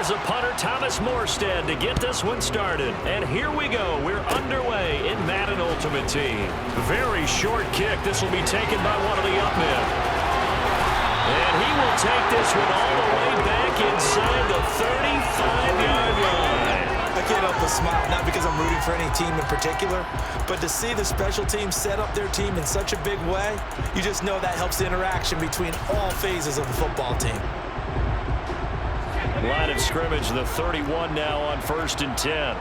Here's a punter, Thomas Morstead, to get this one started. And here we go. We're underway in Madden Ultimate Team. Very short kick. This will be taken by one of the up men. And he will take this one all the way back inside the 35-yard line. I can't help but smile, not because I'm rooting for any team in particular, but to see the special team set up their team in such a big way, you just know that helps the interaction between all phases of the football team. Line of scrimmage, the 31 now on 1st and 10.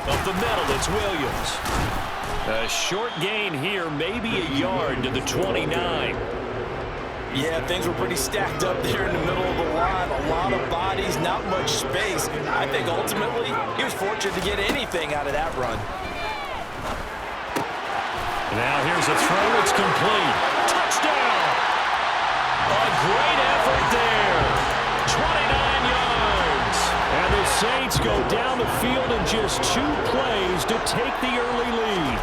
Up the middle, it's Williams. A short gain here, maybe a yard to the 29. Yeah, things were pretty stacked up there in the middle of the line. A lot of bodies, not much space. I think ultimately he was fortunate to get anything out of that run. Now here's a throw. It's complete. Touchdown! A great effort there. 29 yards. And the Saints go down the field in just 2 plays to take the early lead.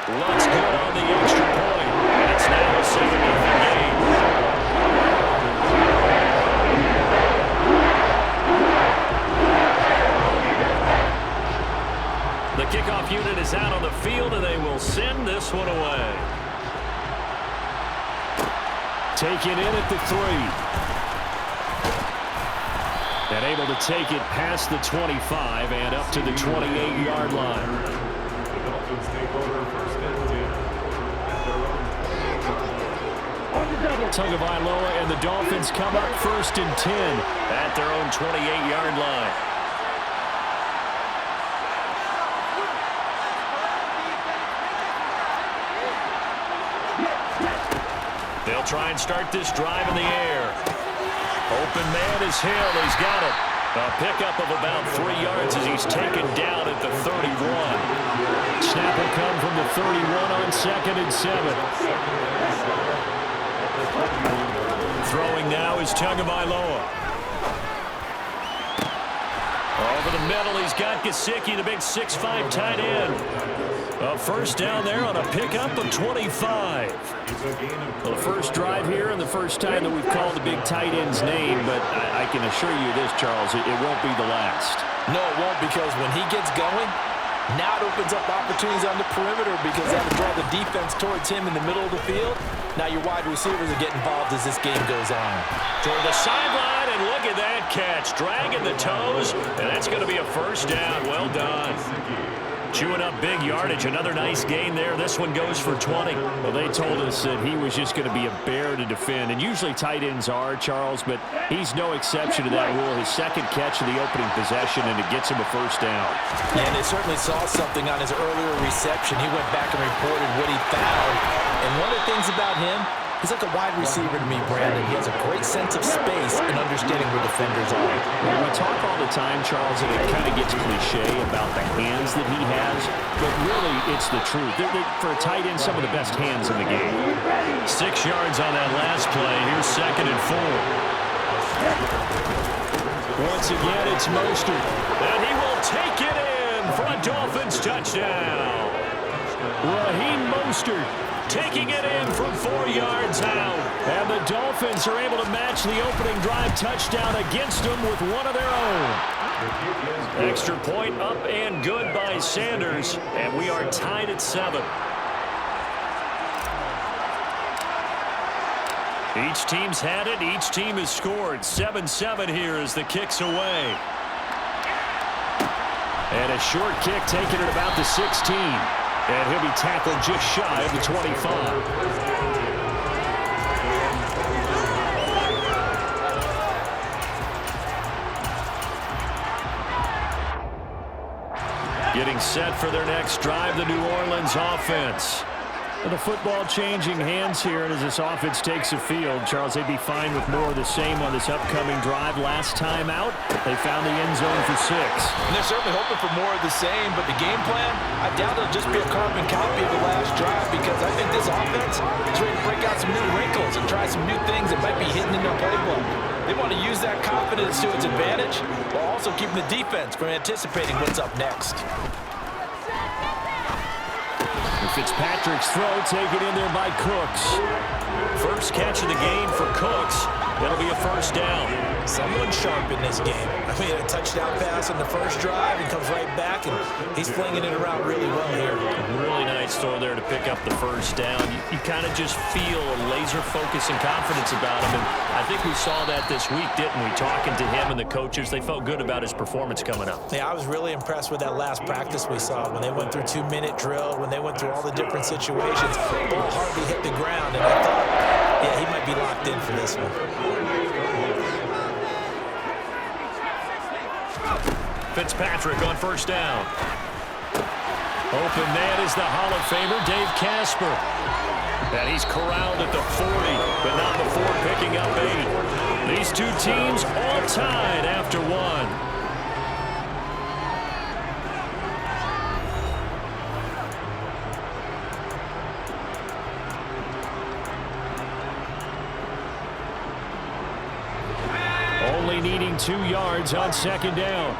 Let's get on the extra point. It's now a 7-0 game. The kickoff unit is out on the field, and they will send this one away. Taken in at the 3. And able to take it past the 25 and up to the 28-yard line. Tagovailoa and the Dolphins come up 1st and 10 at their own 28-yard line. They'll try and start this drive in the air. Open man is Hill. He's got it. A pickup of about 3 yards as he's taken down at the 31. Snap will come from the 31 on 2nd and 7. Throwing now is Tagovailoa. Over the middle, he's got Gesicki, the big 6'5" tight end. A first down there on a pickup of 25. Well, the first drive here and the first time that we've called the big tight end's name, but I can assure you this, Charles, it won't be the last. No, it won't, because when he gets going, now it opens up opportunities on the perimeter because that'll draw the defense towards him in the middle of the field. Now your wide receivers will get involved as this game goes on. Toward the sideline, and look at that catch. Dragging the toes, and that's going to be a first down. Well done. Chewing up big yardage. Another nice gain there. This one goes for 20. Well, they told us that he was just going to be a bear to defend, and usually tight ends are, Charles, but he's no exception to that rule. His second catch of the opening possession, and it gets him a first down. And they certainly saw something on his earlier reception. He went back and reported what he found. And one of the things about him, he's like a wide receiver to me, Brandon. He has a great sense of space and understanding where defenders are. We talk all the time, Charles, and it kind of gets cliche about the hands that he has, but really it's the truth. For a tight end, some of the best hands in the game. 6 yards on that last play. Here's 2nd and 4. Once again, it's Mostert. And he will take it in for a Dolphins touchdown. Raheem Mostert taking it in from 4 yards out. And the Dolphins are able to match the opening drive touchdown against them with one of their own. Extra point up and good by Sanders. And we are tied at 7. Each team's had it. Each team has scored. 7-7 here as the kick's away. And a short kick taken at about the 16. And he'll be tackled just shy of the 25. Getting set for their next drive, the New Orleans offense. Well, the football changing hands here, and as this offense takes the field, Charles, they'd be fine with more of the same on this upcoming drive. Last time out, they found the end zone for 6. And they're certainly hoping for more of the same, but the game plan, I doubt it'll just be a carbon copy of the last drive, because I think this offense is ready to break out some new wrinkles and try some new things that might be hidden in their playbook. They want to use that confidence to its advantage, while also keeping the defense from anticipating what's up next. Fitzpatrick's throw taken in there by Cooks. First catch of the game for Cooks. It'll be a first down. Someone sharp in this game. I mean, a touchdown pass on the first drive. He comes right back, and he's flinging it around really well here. Really nice throw there to pick up the first down. You kind of just feel a laser focus and confidence about him, and I think we saw that this week, didn't we? Talking to him and the coaches, they felt good about his performance coming up. Yeah, I was really impressed with that last practice we saw when they went through 2-minute drill, when they went through all the different situations. Ball hardly hit the ground, and I thought, yeah, he might be locked in for this one. Fitzpatrick on first down. Open man is the Hall of Famer, Dave Casper. And he's corralled at the 40, but not before picking up 8. These two teams all tied after one. Only needing 2 yards on second down.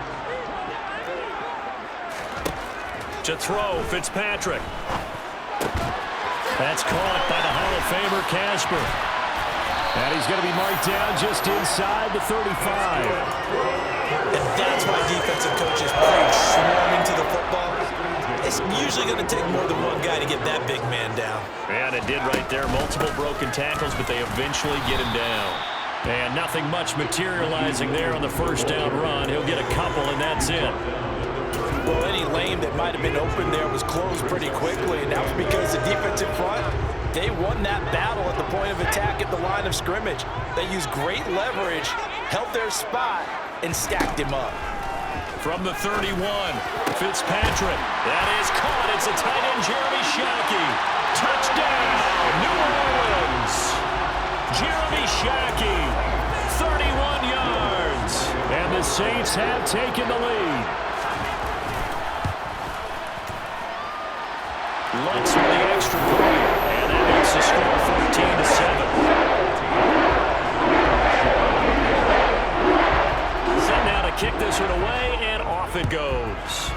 To throw, Fitzpatrick. That's caught by the Hall of Famer, Casper. And he's going to be marked down just inside the 35. And that's why defensive coaches preach swarming to the football. It's usually going to take more than one guy to get that big man down. And it did right there. Multiple broken tackles, but they eventually get him down. And nothing much materializing there on the first down run. He'll get a couple, and that's it. Well, any lane that might have been open there was closed pretty quickly, and that was because the defensive front, they won that battle at the point of attack at the line of scrimmage. They used great leverage, held their spot, and stacked him up. From the 31, Fitzpatrick. That is caught. It's a tight end, Jeremy Shockey. Touchdown, New Orleans. Jeremy Shockey, 31 yards. And the Saints have taken the lead. Lutz with the extra point, and that makes the score 14-7. Set now to kick this one away, and off it goes.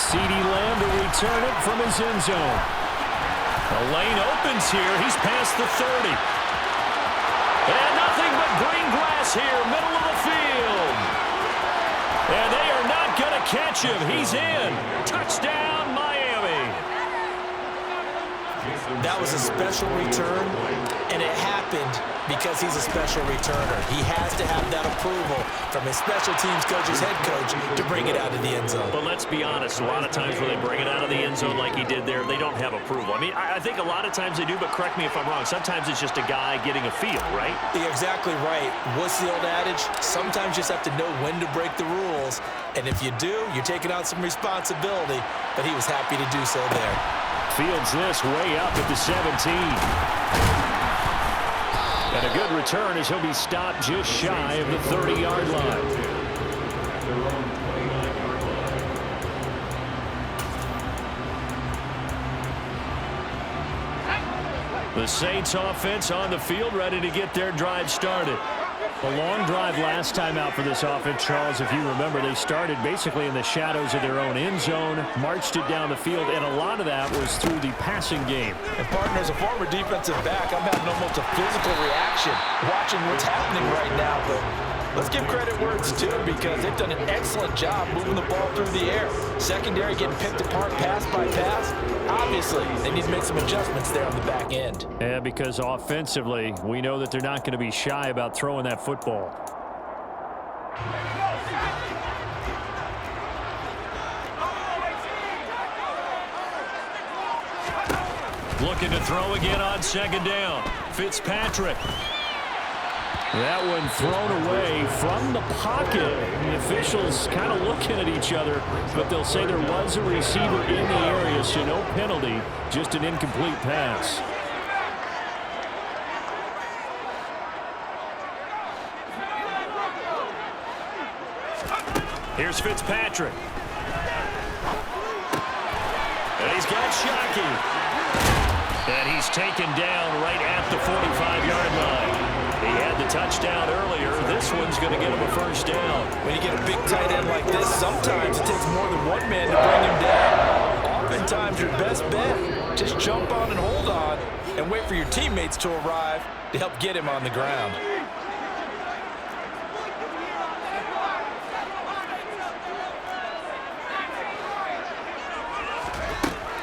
CeeDee Lamb to return it from his end zone. The lane opens here. He's past the 30. And nothing but green grass here, middle of the field. And they are not going to catch him. He's in. Touchdown, Miami. That was a special return, and it happened because he's a special returner. He has to have that approval from his special teams coach's head coach to bring it out of the end zone. But let's be honest, a lot of times when they bring it out of the end zone like he did there, they don't have approval. I mean, I think a lot of times they do, but correct me if I'm wrong. Sometimes it's just a guy getting a feel, right? You're exactly right. What's the old adage? Sometimes you just have to know when to break the rules, and if you do, you're taking on some responsibility, but he was happy to do so there. Fields this way up at the 17. And a good return as he'll be stopped just shy of the 30-yard line. The Saints offense on the field, ready to get their drive started. A long drive last time out for this offense, Charles. If you remember, they started basically in the shadows of their own end zone, marched it down the field, and a lot of that was through the passing game. And, partner, as a former defensive back, I'm having almost a physical reaction watching what's happening right now. But let's give credit where it's due because they've done an excellent job moving the ball through the air. Secondary getting picked apart pass by pass. Obviously, they need to make some adjustments there on the back end. Yeah, because offensively, we know that they're not going to be shy about throwing that football. Looking to throw again on second down. Fitzpatrick. That one thrown away from the pocket. The officials kind of looking at each other, but they'll say there was a receiver in the area, so no penalty, just an incomplete pass. Here's Fitzpatrick. And he's got Shockey. And he's taken down right at the 45-yard line. He had the touchdown earlier. This one's going to get him a first down. When you get a big tight end like this, sometimes it takes more than one man to bring him down. Oftentimes, your best bet, just jump on and hold on and wait for your teammates to arrive to help get him on the ground.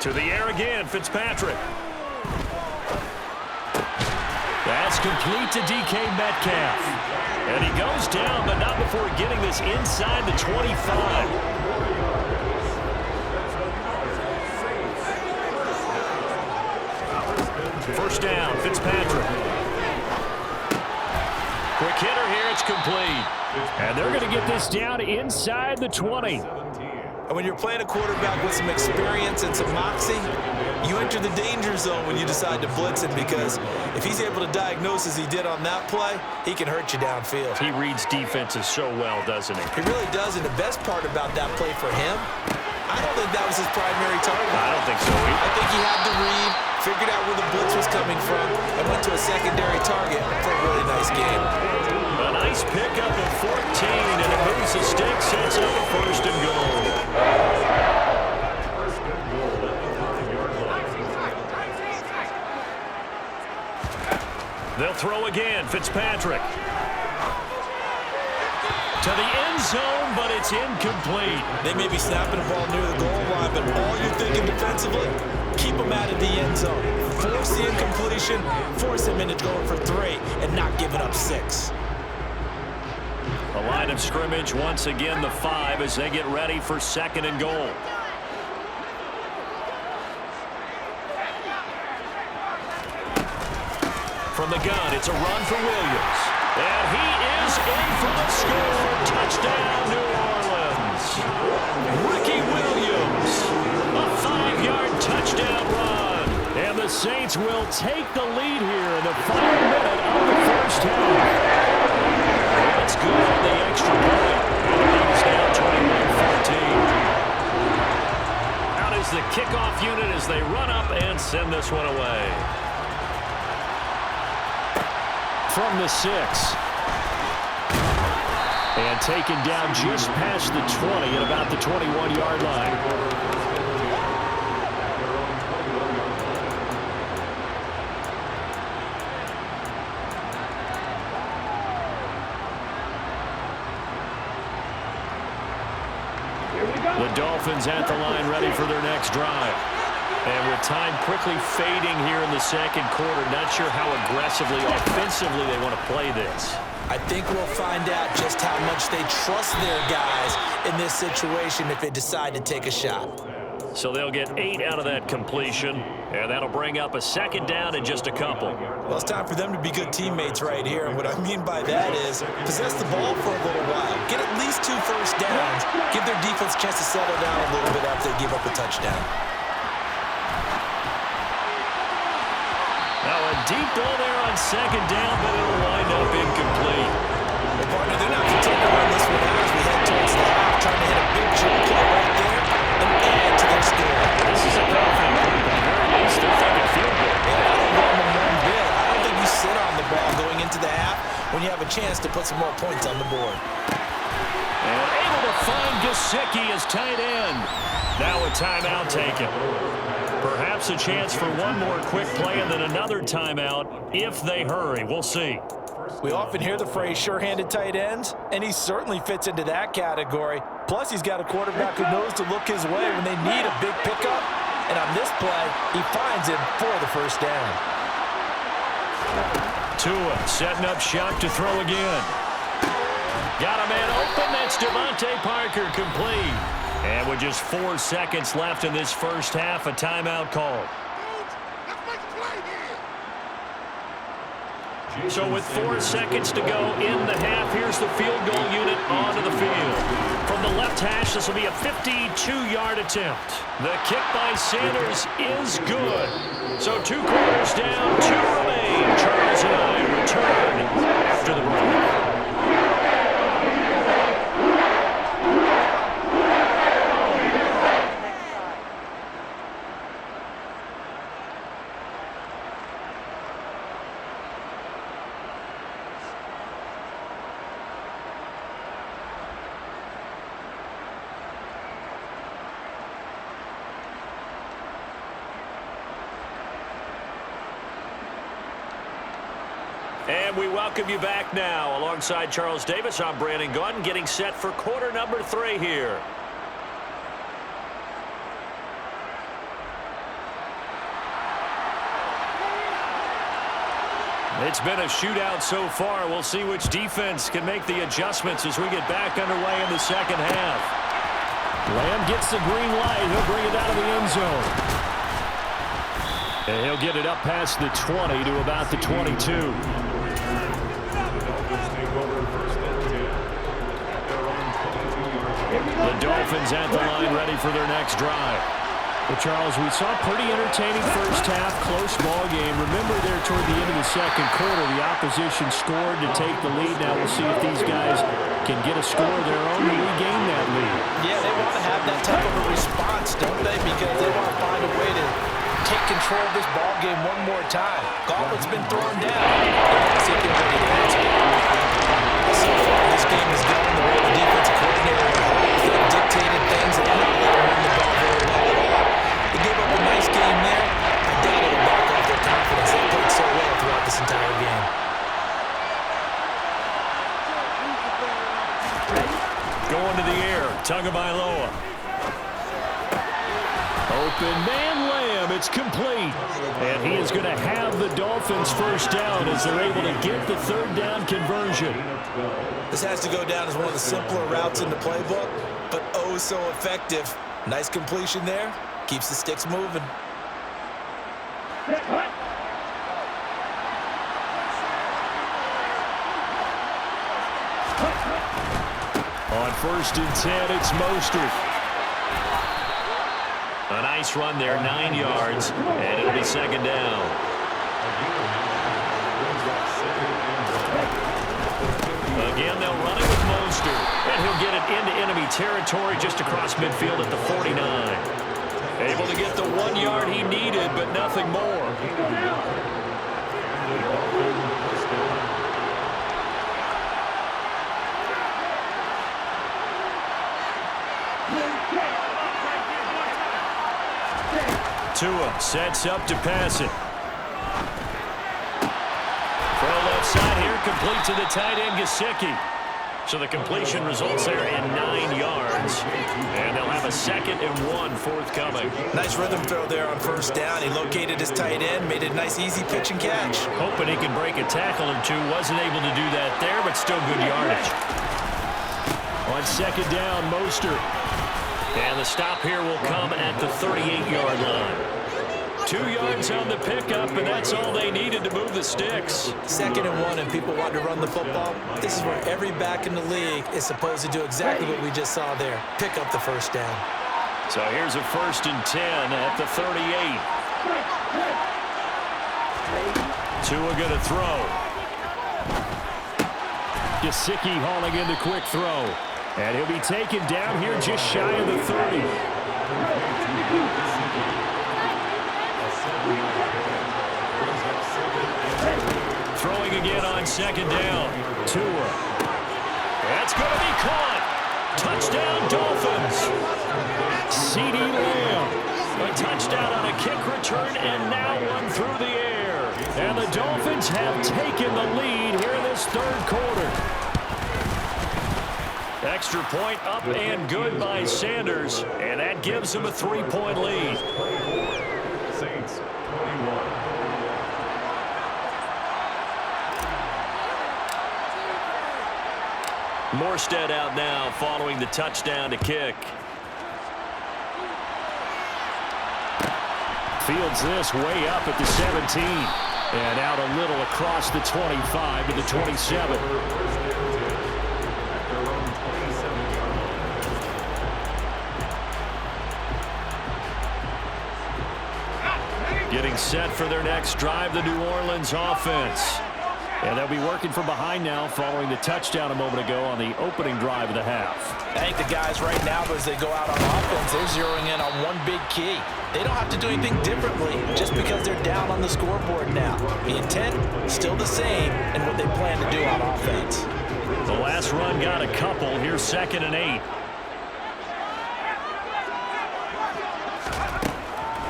To the air again, Fitzpatrick. That's complete to DK Metcalf. And he goes down, but not before getting this inside the 25. First down, Fitzpatrick. Quick hitter here, it's complete. And they're going to get this down inside the 20. And when you're playing a quarterback with some experience and some moxie, you enter the danger zone when you decide to blitz him, because if he's able to diagnose as he did on that play, he can hurt you downfield. He reads defenses so well, doesn't he? He really does, and the best part about that play for him, I don't think that was his primary target. I don't think so either. I think he had to read, figured out where the blitz was coming from, and went to a secondary target for a really nice game. A nice pickup of 14, and it moves the sticks, sets up a first and goal. They'll throw again, Fitzpatrick. To the end zone, but it's incomplete. They may be snapping the ball near the goal line, but all you're thinking defensively, keep them out of the end zone. Force the incompletion, force them into going for 3, and not giving up 6. The line of scrimmage, once again, the 5 as they get ready for second and goal. From the gun, it's a run for Williams. And he is in for the score. Touchdown, New Orleans. Ricky Williams, a 5-yard touchdown run. And the Saints will take the lead here in the final minute of the first half. That's good on the extra point. And the lead is now 21-14. Out is the kickoff unit as they run up and send this one away. From the 6. And taken down just past the 20 at about the 21-yard line. The Dolphins at the line ready for their next drive. And with time quickly fading here in the second quarter, not sure how aggressively, offensively they want to play this. I think we'll find out just how much they trust their guys in this situation if they decide to take a shot. So they'll get 8 out of that completion, and that'll bring up a second down in just a couple. Well, it's time for them to be good teammates right here, and what I mean by that is possess the ball for a little while. Get at least 2 first downs. Give their defense a chance to settle down a little bit after they give up a touchdown. Now a deep ball there on second down, but it'll wind up incomplete. Well, partner, they're not content to run this one out as we head towards the half, trying to hit a big jump play right there and add to their score. This is a confident group. At the very least, they're thinking field goal. Yeah, I don't blame them one bit. I don't think you sit on the ball going into the half when you have a chance to put some more points on the board. And able to find Gesicki as tight end. Now a timeout taken. Perhaps a chance for one more quick play and then another timeout if they hurry. We'll see. We often hear the phrase sure-handed tight ends, and he certainly fits into that category. Plus, he's got a quarterback who knows to look his way when they need a big pickup. And on this play, he finds him for the first down. Tua setting up shop to throw again. Got a man open. That's Devontae Parker, complete. And with just 4 seconds left in this first half, a timeout called. So with 4 seconds to go in the half, here's the field goal unit onto the field. From the left hash, this will be a 52-yard attempt. The kick by Sanders is good. So 2 quarters down, 2 remain. Charles and I return after the break. And we welcome you back now. Alongside Charles Davis, I'm Brandon Gaudin, getting set for quarter number 3 here. It's been a shootout so far. We'll see which defense can make the adjustments as we get back underway in the second half. Lamb gets the green light. He'll bring it out of the end zone. And he'll get it up past the 20 to about the 22. The Dolphins at the line ready for their next drive. Well, Charles, we saw a pretty entertaining first half, close ball game. Remember there toward the end of the second quarter, the opposition scored to take the lead. Now we'll see if these guys can get a score of their own to regain that lead. Yeah, they want to have that type of a response, don't they? Because they want to find a way to take control of this ball game one more time. Gauntlet's been thrown down. They want to see if they're ready to answer. So far, this game is going the way the defensive coordinator has dictated things, and they're not letting run the ball very well at all. They gave up a nice game there. I doubt it'll back off their confidence. They played so well throughout this entire game. Going to the air, Tagovailoa. Open man Lamb, it's complete. And he is going to have the Dolphins first down as they're able to get the third down conversion. This has to go down as one of the simpler routes in the playbook, but oh so effective. Nice completion there. Keeps the sticks moving. On 1st and 10, it's Mostert. A nice run there, 9 yards, and it'll be second down. Again, they'll run it with Mostert, and he'll get it into enemy territory just across midfield at the 49. Able to get the 1 yard he needed, but nothing more. Tua sets up to pass it. Throw left side here, complete to the tight end, Gesicki. So the completion results there in 9 yards. And they'll have a 2nd and 1 forthcoming. Nice rhythm throw there on first down. He located his tight end, made it a nice, easy pitch and catch. Hoping he can break a tackle or two. Wasn't able to do that there, but still good yardage. On 2nd down, Mostert. And the stop here will come at the 38-yard line. 2 yards on the pickup, and that's all they needed to move the sticks. 2nd and 1, and people want to run the football. This is where every back in the league is supposed to do exactly what we just saw there. Pick up the first down. So here's a 1st and 10 at the 38. Tua going to throw. Gesicki hauling in the quick throw. And he'll be taken down here just shy of the 30. Throwing again on 2nd down. Tua. That's going to be caught. Touchdown, Dolphins. CeeDee Lamb. A touchdown on a kick return and now one through the air. And the Dolphins have taken the lead here in this 3rd quarter. Extra point up and good by Sanders, and that gives them a 3-point lead. Saints 21. Morstead out now following the touchdown to kick. Fields this way up at the 17 and out a little across the 25 to the 27. Getting set for their next drive, the New Orleans offense. And they'll be working from behind now following the touchdown a moment ago on the opening drive of the half. I think the guys right now, as they go out on offense, they're zeroing in on one big key. They don't have to do anything differently just because they're down on the scoreboard now. The intent, still the same, and what they plan to do on offense. The last run got a couple. Here's 2nd and 8.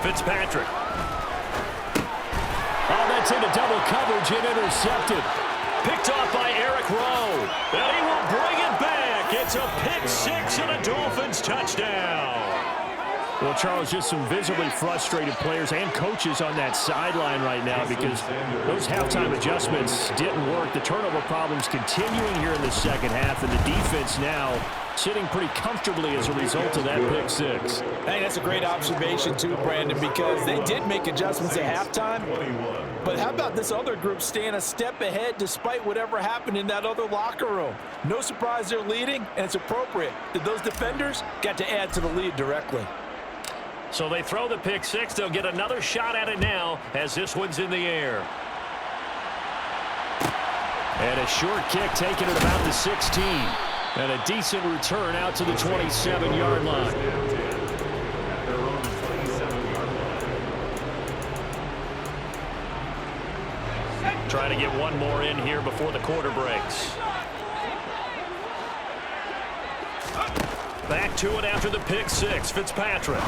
Fitzpatrick. Oh, that's into double coverage and intercepted. Picked off by Eric Rowe. And he will bring it back. It's a pick six and a Dolphins touchdown. Well, Charles, just some visibly frustrated players and coaches on that sideline right now because those halftime adjustments didn't work. The turnover problems continuing here in the second half, and the defense now sitting pretty comfortably as a result of that pick six. I think that's a great observation too, Brandon, because they did make adjustments at halftime. But how about this other group staying a step ahead despite whatever happened in that other locker room? No surprise they're leading, and it's appropriate that those defenders got to add to the lead directly. So they throw the pick six. They'll get another shot at it now as this one's in the air. And a short kick taken at about the 16. And a decent return out to the 27-yard line. Trying to get one more in here before the quarter breaks. Back to it after the pick six. Fitzpatrick.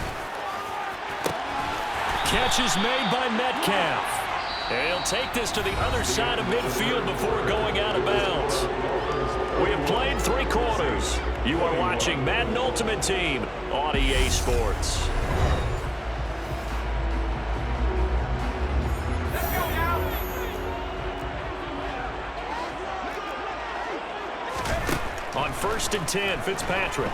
Catch is made by Metcalf. And he'll take this to the other side of midfield before going out of bounds. We have played 3 quarters. You are watching Madden Ultimate Team on EA Sports. On 1st and 10, Fitzpatrick.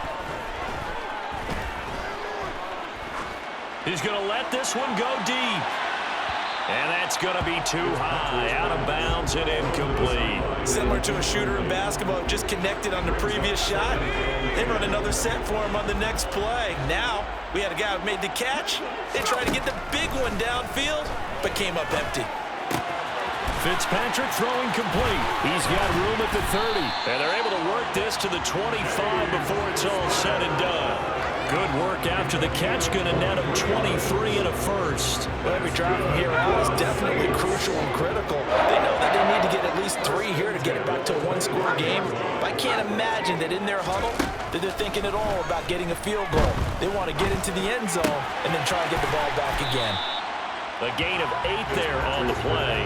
He's going to let this one go deep. And that's going to be too high, out of bounds and incomplete. Similar to a shooter in basketball, just connected on the previous shot. They run another set for him on the next play. Now, we had a guy who made the catch. They tried to get the big one downfield, but came up empty. Fitzpatrick throwing complete. He's got room at the 30. And they're able to work this to the 25 before it's all said and done. Good work after the catch. Going to net him 23 and a first. Well, every drive from here out is definitely crucial and critical. They know that they need to get at least 3 here to get it back to a one-score game. But I can't imagine that in their huddle that they're thinking at all about getting a field goal. They want to get into the end zone and then try to get the ball back again. A gain of 8 there on the play.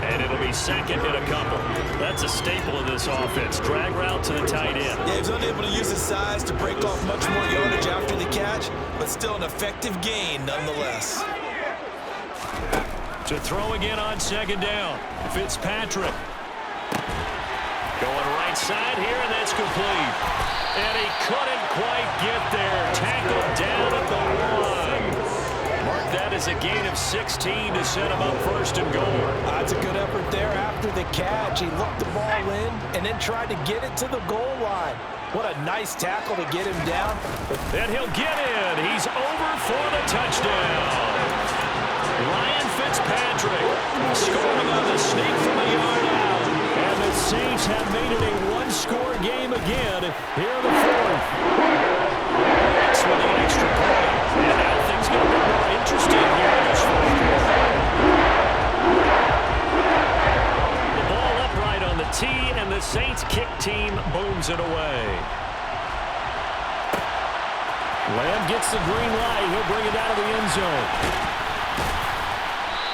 And it'll be second and a couple. That's a staple of this offense. Drag route to the tight end. Yeah, he was unable to use his size to break off much more yardage after the catch, but still an effective gain nonetheless. To throw again on 2nd down. Fitzpatrick. Going right side here, and that's complete. And he couldn't quite get there. Tackled down at the 1. Mark that as a gain of 16 to set him up 1st and goal. That's a good effort there after the catch. He looked the ball in and then tried to get it to the goal line. What a nice tackle to get him down. And he'll get in. He's over for the touchdown. Ryan Fitzpatrick scoring on the sneak from a yard out. And the Saints have made it a one-score game again here in the 4th. That's with the extra point. And now things get a bit more interesting here in this 4th quarter. The ball upright on the tee, and the Saints kick team booms it away. Lamb gets the green light. He'll bring it out of the end zone.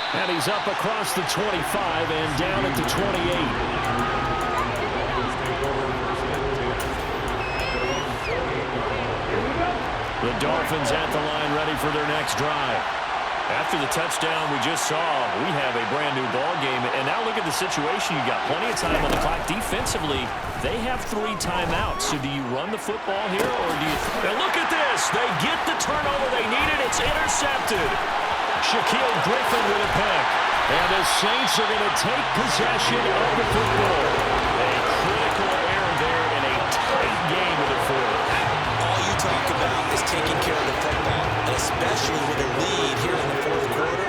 And he's up across the 25 and down at the 28. The Dolphins at the line ready for their next drive. After the touchdown we just saw, we have a brand new ball game. And now look at the situation. You got plenty of time on the clock. Defensively, they have 3 timeouts. So do you run the football here, or do you... Now look at this. They get the turnover they needed. It's intercepted. Shaquille Griffin with a pick. And the Saints are going to take possession of the football. A critical error there in a tight game with the 4th. All you talk about is taking care of the football, and especially with a lead here in the 4th quarter.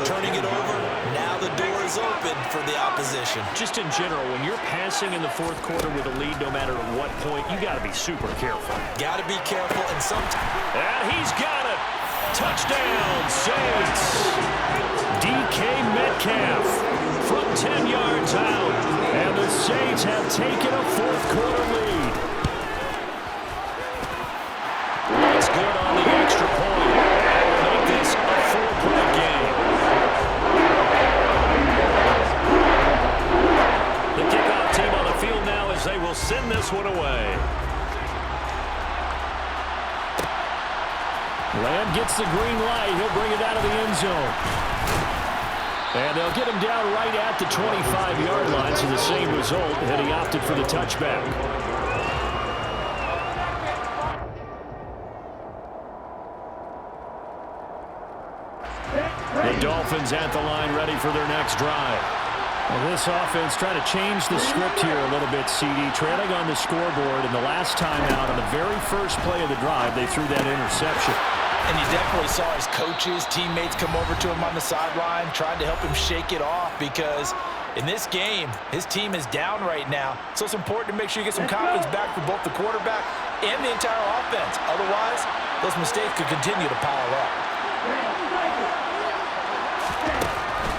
Turning it over, now the door is open for the opposition. Just in general, when you're passing in the 4th quarter with a lead, no matter at what point, you got to be super careful. Got to be careful, and sometimes... And he's got it. Touchdown, Saints. DK Metcalf from 10 yards out. And the Saints have taken a 4th quarter lead. It's good on the extra point. And will make this a 4-point game. The kick send this one away. Lamb gets the green light. He'll bring it out of the end zone. And they'll get him down right at the 25-yard line, so the same result, and he opted for the touchback. The Dolphins at the line, ready for their next drive. Well, this offense trying to change the script here a little bit, CD. Trailing on the scoreboard, and the last time out on the very first play of the drive, they threw that interception. And you definitely saw his coaches, teammates come over to him on the sideline, trying to help him shake it off because in this game, his team is down right now. So it's important to make sure you get some confidence back for both the quarterback and the entire offense. Otherwise, those mistakes could continue to pile up.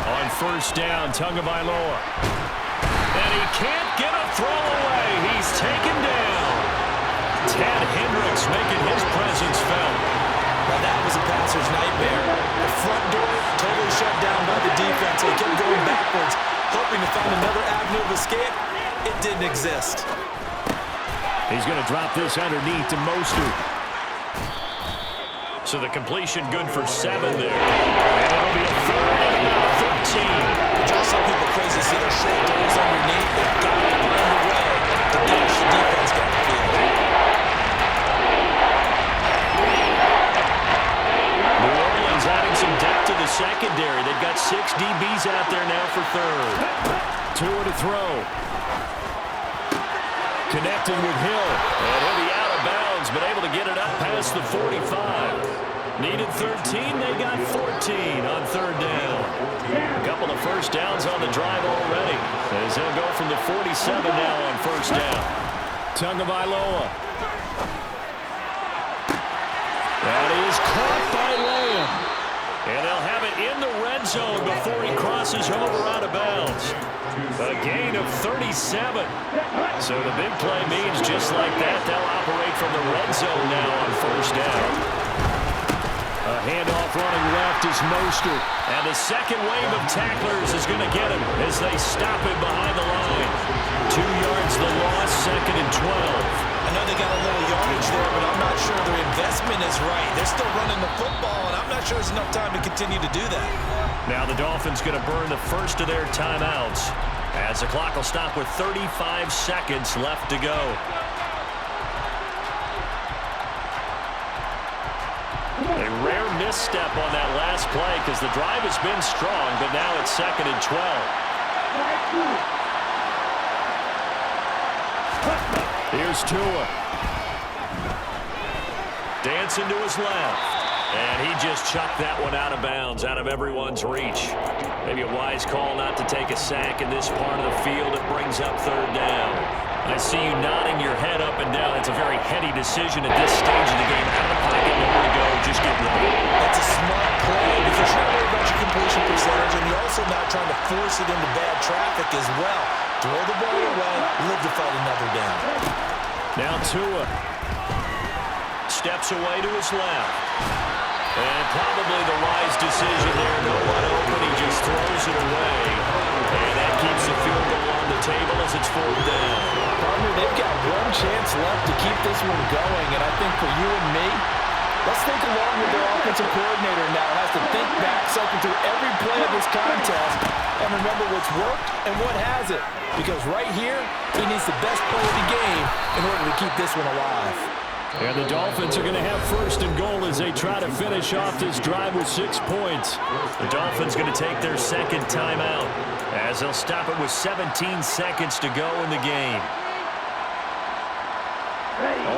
On first down, Tagovailoa. And he can't get a throw away. He's taken down. Ted Hendricks making his presence felt. Well, that was a passer's nightmare. The front door totally shut down by the defense. They kept going backwards, hoping to find another avenue of escape. It didn't exist. He's going to drop this underneath to Mostert. So the completion good for 7 there. And it'll be a 3rd and about 13. It drives some people crazy to see their short doors underneath. They've got to find a way to push the defense down the field. Adding some depth to the secondary. They've got 6 DBs out there now for 3rd. Tua to throw. Connecting with Hill. And he'll be out of bounds, but able to get it up past the 45. Needed 13. They got 14 on 3rd down. A couple of first downs on the drive already, as they'll go from the 47 now on first down. Tagovailoa. That is caught by Lamb. And they'll have it in the red zone before he crosses over out of bounds. A gain of 37. So the big play means just like that, they'll operate from the red zone now on first down. A handoff running left is Mostert. And the second wave of tacklers is going to get him as they stop him behind the line. 2 yards the loss, 2nd and 12. I know they got a little yardage there, but I'm not sure their investment is right. They're still running the football, and I'm not sure there's enough time to continue to do that. Now the Dolphins going to burn the first of their timeouts as the clock will stop with 35 seconds left to go. A rare misstep on that last play because the drive has been strong, but now it's 2nd and 12. Here's Tua. Dancing to his left. And he just chucked that one out of bounds, out of everyone's reach. Maybe a wise call not to take a sack in this part of the field. It brings up 3rd down. I see you nodding your head up and down. It's a very heady decision at this stage of the game. Out of the pocket, nowhere to go. Just get rid. That's a smart play because you're not worried about your completion percentage, and you're also not trying to force it into bad traffic as well. Throw the ball away, live to fight another down. Now Tua steps away to his left. And probably the wise decision there. No one open. He just throws it away. And that keeps the field goal on the table as it's 4th down. Partner, they've got one chance left to keep this one going. And I think for you and me, let's think along with their offensive coordinator now. Has to think back, cycle through every play of this contest, and remember what's worked and what hasn't. Because right here, he needs the best play of the game in order to keep this one alive. And the Dolphins are going to have 1st and goal as they try to finish off this drive with 6 points. The Dolphins going to take their 2nd timeout as they'll stop it with 17 seconds to go in the game.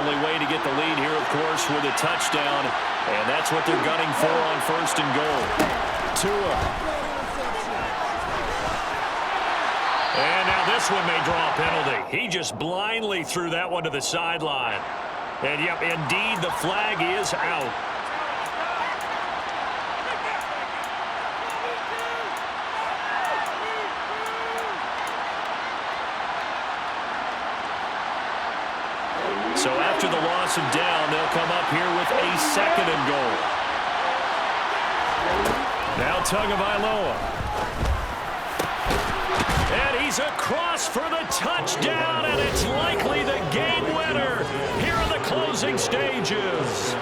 Only way to get the lead here, of course, with a touchdown. And that's what they're gunning for on 1st and goal. Tua. And now this one may draw a penalty. He just blindly threw that one to the sideline. And, yep, indeed, the flag is out. So after the loss of down, they'll come up here with a 2nd and goal. Now Tagovailoa. And he's across for the touchdown, and it's likely the game winner here in the closing stages.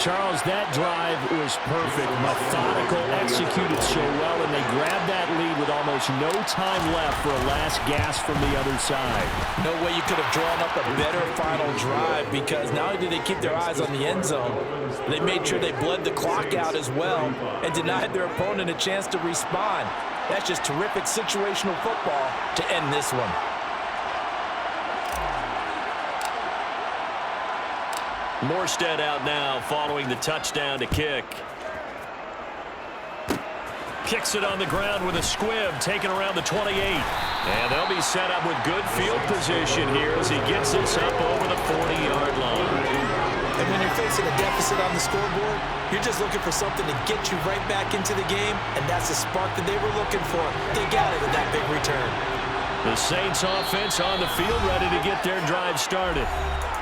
Charles, that drive was perfect, methodical, executed so well, and they grabbed that lead with almost no time left for a last gasp from the other side. No way you could have drawn up a better final drive, because not only did they keep their eyes on the end zone, they made sure they bled the clock out as well and denied their opponent a chance to respond. That's just terrific situational football to end this one. Morstead out now following the touchdown to kick. Kicks it on the ground with a squib, taken around the 28. And they'll be set up with good field position here as he gets this up over the 40-yard line. And when you're facing a deficit on the scoreboard, you're just looking for something to get you right back into the game, and that's the spark that they were looking for. They got it with that big return. The Saints offense on the field, ready to get their drive started.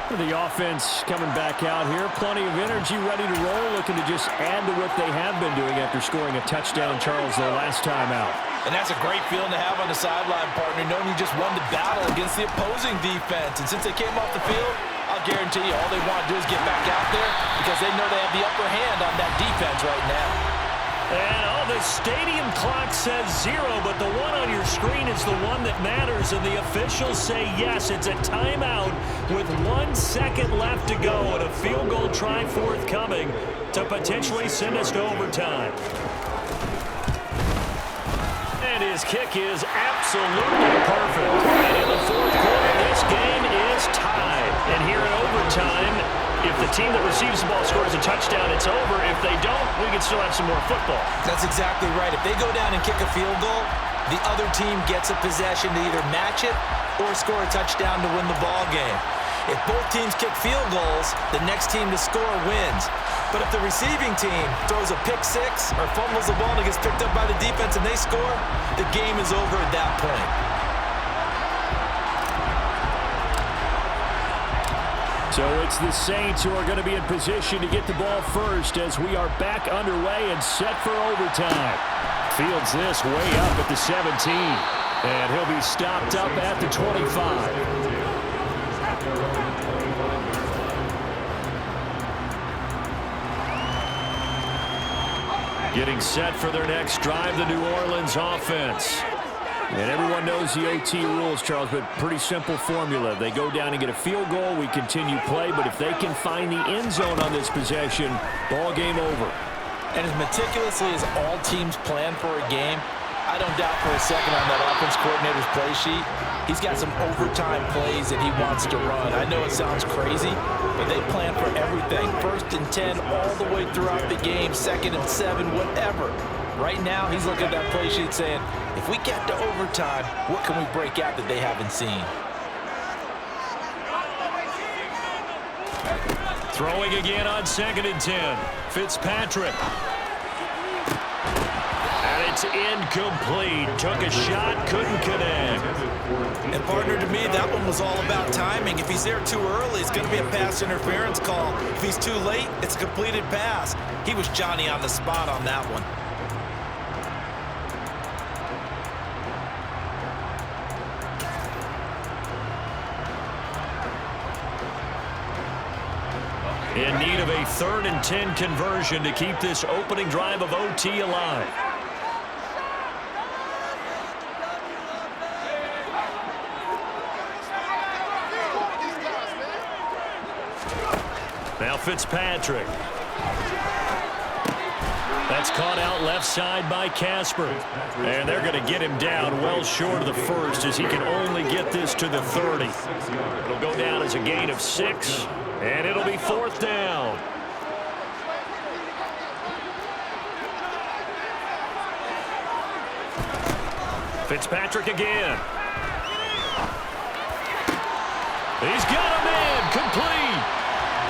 The offense coming back out here. Plenty of energy, ready to roll, looking to just add to what they have been doing after scoring a touchdown, Charles, their last time out. And that's a great feeling to have on the sideline, partner, knowing you just won the battle against the opposing defense. And since they came off the field, I'll guarantee you all they want to do is get back out there because they know they have the upper hand on that defense right now. And the stadium clock says 0, but the one on your screen is the one that matters, and the officials say yes, it's a timeout with 1 second left to go and a field goal try forthcoming to potentially send us to overtime. And his kick is absolutely perfect. And in the fourth quarter, this game is tied. And here in overtime, if the team that receives the ball scores a touchdown, it's over. If they don't, we can still have some more football. That's exactly right. If they go down and kick a field goal, the other team gets a possession to either match it or score a touchdown to win the ball game. If both teams kick field goals, the next team to score wins. But if the receiving team throws a pick six or fumbles the ball and it gets picked up by the defense and they score, the game is over at that point. So it's the Saints who are going to be in position to get the ball first as we are back underway and set for overtime. Fields this way up at the 17. And he'll be stopped up at the 25. Getting set for their next drive, the New Orleans offense. And everyone knows the OT rules, Charles, but pretty simple formula. They go down and get a field goal, we continue play, but if they can find the end zone on this possession, ball game over. And as meticulously as all teams plan for a game, I don't doubt for a second on that offense coordinator's play sheet, he's got some overtime plays that he wants to run. I know it sounds crazy, but they plan for everything. 1st and 10 all the way throughout the game, 2nd and 7, whatever. Right now, he's looking at that play sheet saying, if we get to overtime, what can we break out that they haven't seen? Throwing again on 2nd and 10. Fitzpatrick. And it's incomplete. Took a shot, couldn't connect. And partner, to me, that one was all about timing. If he's there too early, it's going to be a pass interference call. If he's too late, it's a completed pass. He was Johnny on the spot on that one. In need of a 3rd and 10 conversion to keep this opening drive of OT alive. Now Fitzpatrick. That's caught out left side by Casper. And they're going to get him down well short of the 1st as he can only get this to the 30. It'll go down as a gain of 6. And it'll be 4th down. Fitzpatrick again. He's got a man complete.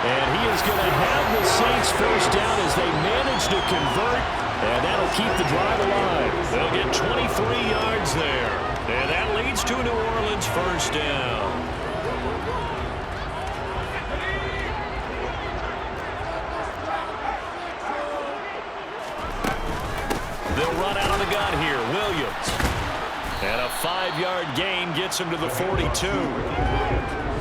And he is going to have the Saints first down as they manage to convert. And that'll keep the drive alive. They'll get 23 yards there. And that leads to New Orleans first down. They'll run out on the gun here. Williams. And a 5-yard gain gets him to the 42.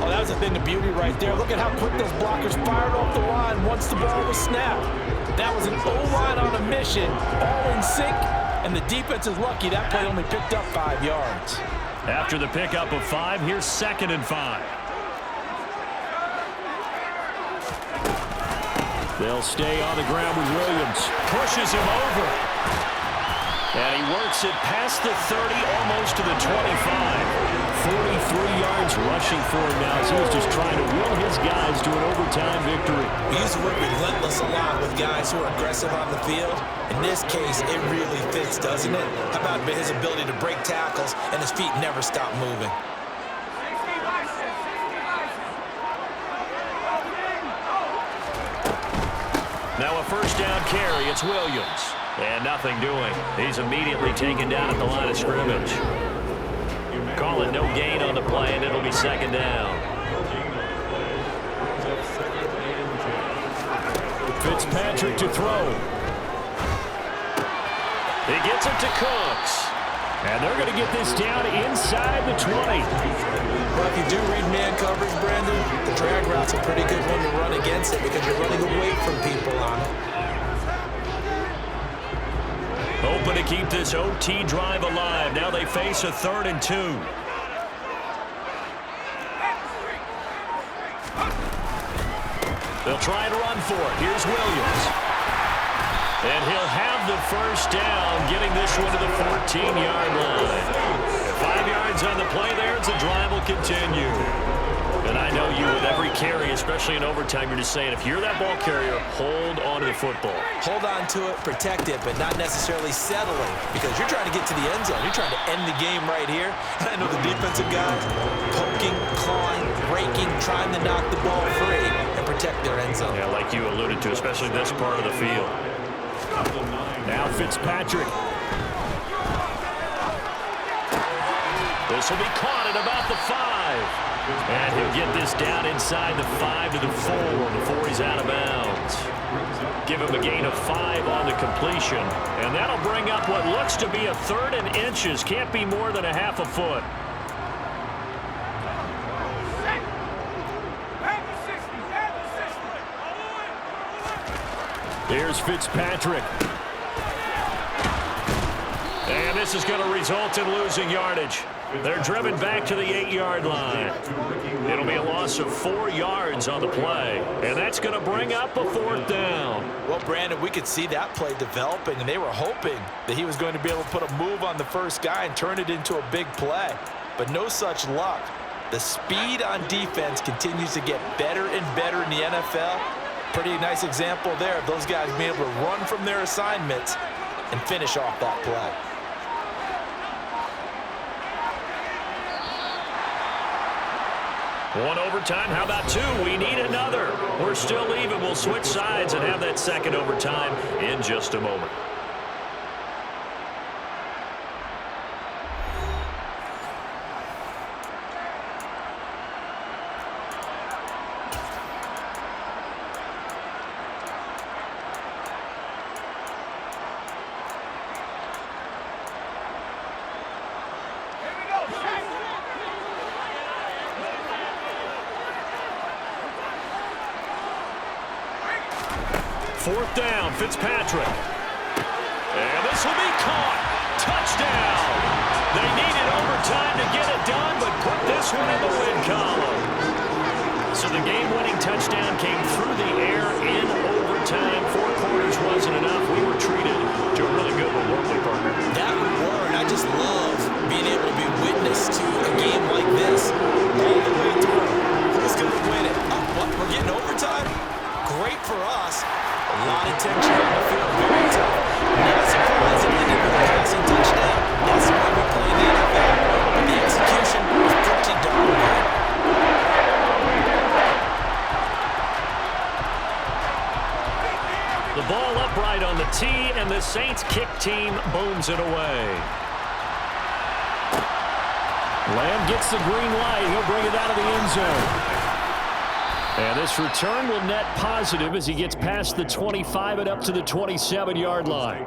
Oh, that was a thing of beauty right there. Look at how quick those blockers fired off the line once the ball was snapped. That was an O-line on a mission, all in sync, and the defense is lucky that play only picked up 5 yards. After the pickup of 5, here's 2nd and 5. They'll stay on the ground with Williams. Pushes him over. And he works it past the 30, almost to the 25. 43 yards rushing for him now as he was just trying to will his guys to an overtime victory. We use the word relentless a lot with guys who are aggressive on the field. In this case, it really fits, doesn't it? How about his ability to break tackles and his feet never stop moving? Now a first down carry. It's Williams. And nothing doing. He's immediately taken down at the line of scrimmage. Call it no gain on the play, and it'll be 2nd down. Fitzpatrick to throw. He gets it to Cooks. And they're going to get this down inside the 20. Well, if you do read man coverage, Brandon, the drag route's a pretty good one to run against it because you're running away from people on it. Hoping to keep this OT drive alive. Now they face a 3rd and 2. They'll try and run for it. Here's Williams. And he'll have the first down, getting this one to the 14-yard line. 5 yards on the play there as the drive will continue. And I know you with every carry, especially in overtime, you're just saying, if you're that ball carrier, hold on to the football. Hold on to it, protect it, but not necessarily settling because you're trying to get to the end zone. You're trying to end the game right here. And I know the defensive guys poking, clawing, raking, trying to knock the ball free and protect their end zone. Yeah, like you alluded to, especially this part of the field. Now Fitzpatrick. This will be caught at about the 5. And he'll get this down inside the 5 to the 4 before he's out of bounds. Give him a gain of 5 on the completion. And that'll bring up what looks to be a 3rd and inches. Can't be more than a half a foot. Here's Fitzpatrick. And this is going to result in losing yardage. They're driven back to the 8-yard line. It'll be a loss of 4 yards on the play. And that's going to bring up a 4th down. Well, Brandon, we could see that play developing, and they were hoping that he was going to be able to put a move on the first guy and turn it into a big play. But no such luck. The speed on defense continues to get better and better in the NFL. Pretty nice example there of those guys being able to run from their assignments and finish off that play. One overtime. How about 2? We need another. We're still even. We'll switch sides and have that 2nd overtime in just a moment. Fourth down, Fitzpatrick. And this will be caught. Touchdown. They needed overtime to get it done, but put this one in the win column. So the game-winning touchdown came through the air in overtime. 4 quarters wasn't enough. We were treated to a really good one, weren't we, partner? That we were, and I just love being able to be witness to a game like this all the way through. Who's going to win it? What? We're getting overtime? Great for us. A lot of tension on the field, very tough. Not surprising they did with a passing touchdown. That's the way we play in the NFL. But the execution was pretty darn good. The ball upright on the tee, and the Saints kick team booms it away. Lamb gets the green light. He'll bring it out of the end zone. And this return will net positive as he gets past the 25 and up to the 27-yard line.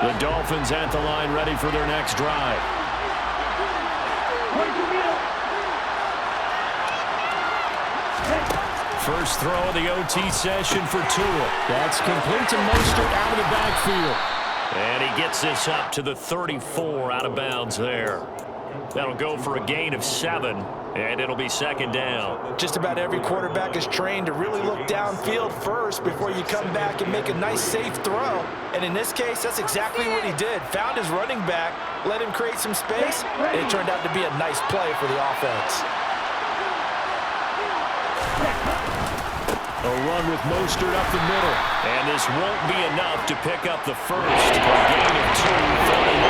The Dolphins at the line, ready for their next drive. First throw of the OT session for Tua. That's complete to Mostert out of the backfield. And he gets this up to the 34 out of bounds there. That'll go for a gain of 7, and it'll be second down. Just about every quarterback is trained to really look downfield first before you come back and make a nice, safe throw. And in this case, that's exactly what he did. Found his running back, let him create some space, and it turned out to be a nice play for the offense. A run with Mostert up the middle. And this won't be enough to pick up the first. A gain of 2, 31.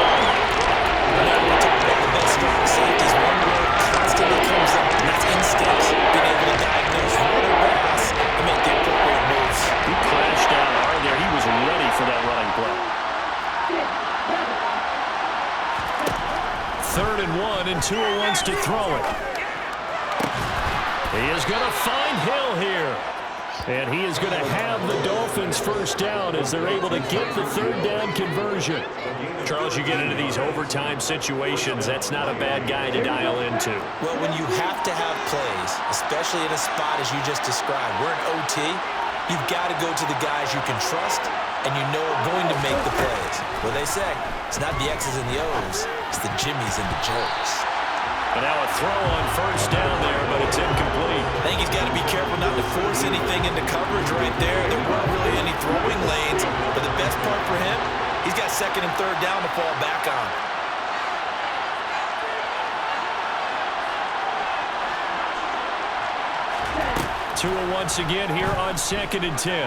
Whenever we talk about the best strong safeties, one word constantly comes up, and that's instincts. Being able to diagnose run or pass and make the appropriate moves. He crashed down hard there. He was ready for that running play. 3rd and 1, and Tua wants to throw it. He is going to find Hill here. And he is going to have the Dolphins first down as they're able to get the 3rd down conversion. Charles, you get into these overtime situations, that's not a bad guy to dial into. Well, when you have to have plays, especially in a spot as you just described, we're in OT, you've got to go to the guys you can trust and you know are going to make the plays. Well, they say it's not the X's and the O's, it's the Jimmies and the Joes. And now a throw on first down there, but it's incomplete. I think he's got to be careful not to force anything into coverage right there. There weren't really any throwing lanes, but the best part for him, he's got 2nd and 3rd down to fall back on. Tua once again here on 2nd and 10.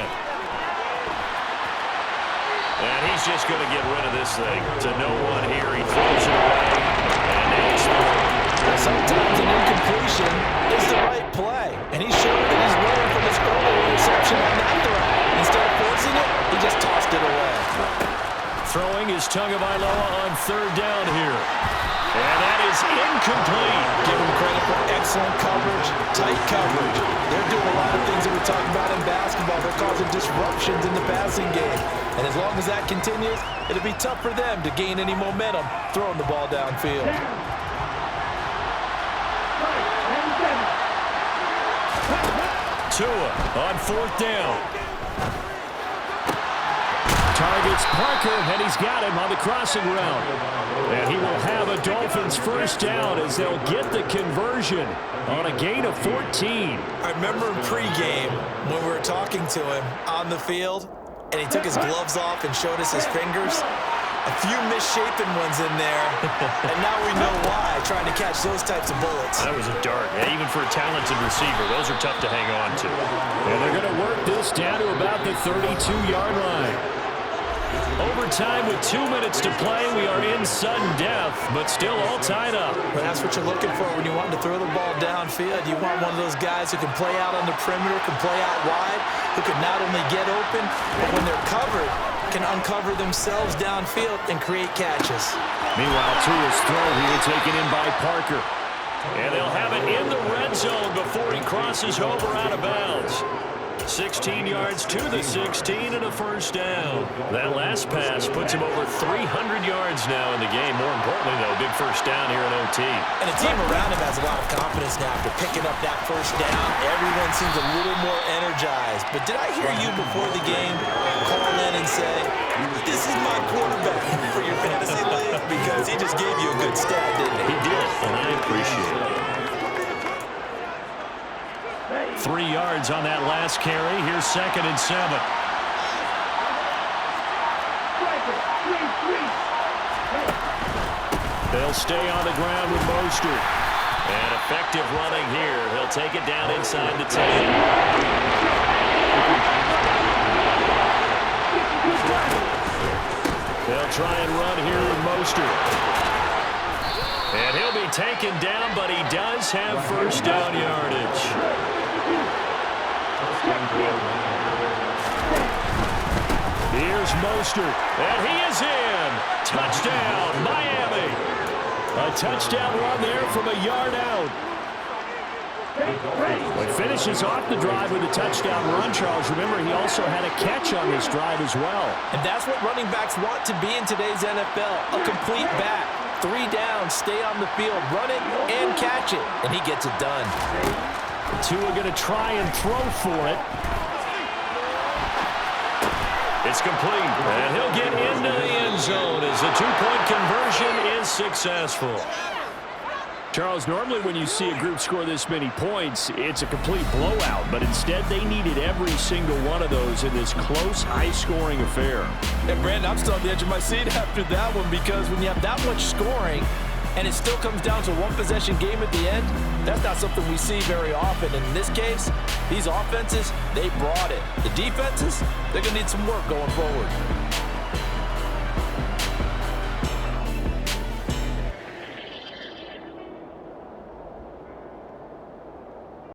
And he's just going to get rid of this thing to no one here. He throws it away, and it's through. Sometimes an incompletion is the right play, and he showed that he's learned from his earlier interception on that throw. Instead of forcing it, he just tossed it away. Throwing is Tagovailoa on 3rd down here. And that is incomplete. Give him credit for excellent coverage, tight coverage. They're doing a lot of things that we're talking about in basketball. They're causing disruptions in the passing game. And as long as that continues, it'll be tough for them to gain any momentum throwing the ball downfield. Tua on 4th down. Targets Parker, and he's got him on the crossing route. And he will have a Dolphins first down as they'll get the conversion on a gain of 14. I remember in pregame when we were talking to him on the field, and he took his gloves off and showed us his fingers. A few misshapen ones in there, and now we know why, trying to catch those types of bullets. That was a dart. Yeah, even for a talented receiver, those are tough to hang on to. And they're going to work this down to about the 32-yard line. Overtime with 2 minutes to play. We are in sudden death, but still all tied up. But that's what you're looking for when you want to throw the ball downfield. You want one of those guys who can play out on the perimeter, can play out wide, who can not only get open, but when they're covered, can uncover themselves downfield and create catches. Meanwhile, Tua's throw here taken in by Parker. And they'll have it in the red zone before he crosses over out of bounds. 16 yards to the 16 and a first down. That last pass puts him over 300 yards now in the game. More importantly, though, big first down here in OT. And the team around him has a lot of confidence now after picking up that first down. Everyone seems a little more energized. But did I hear you before the game call in and say, this is my quarterback for your fantasy league? Because he just gave you a good stat, didn't he? He did, and I appreciate it. 3 yards on that last carry. Here's 2nd and 7. They'll stay on the ground with Mostert. And effective running here. He'll take it down inside the 10. They'll try and run here with Mostert. And he'll be taken down, but he does have first down yardage. Here's Mostert, and he is in. Touchdown, Miami. A touchdown run there from a yard out. Well, he finishes off the drive with a touchdown run, Charles. Remember, he also had a catch on this drive as well. And that's what running backs want to be in today's NFL, a complete back. 3 down, stay on the field, run it, and catch it. And he gets it done. Tua going to try and throw for it. It's complete, and he'll get into the end zone as the 2-point conversion is successful. Charles, normally when you see a group score this many points, it's a complete blowout. But instead, they needed every single one of those in this close, high-scoring affair. And, Brandon, I'm still on the edge of my seat after that one because when you have that much scoring and it still comes down to a one-possession game at the end, that's not something we see very often. And in this case, these offenses, they brought it. The defenses, they're going to need some work going forward.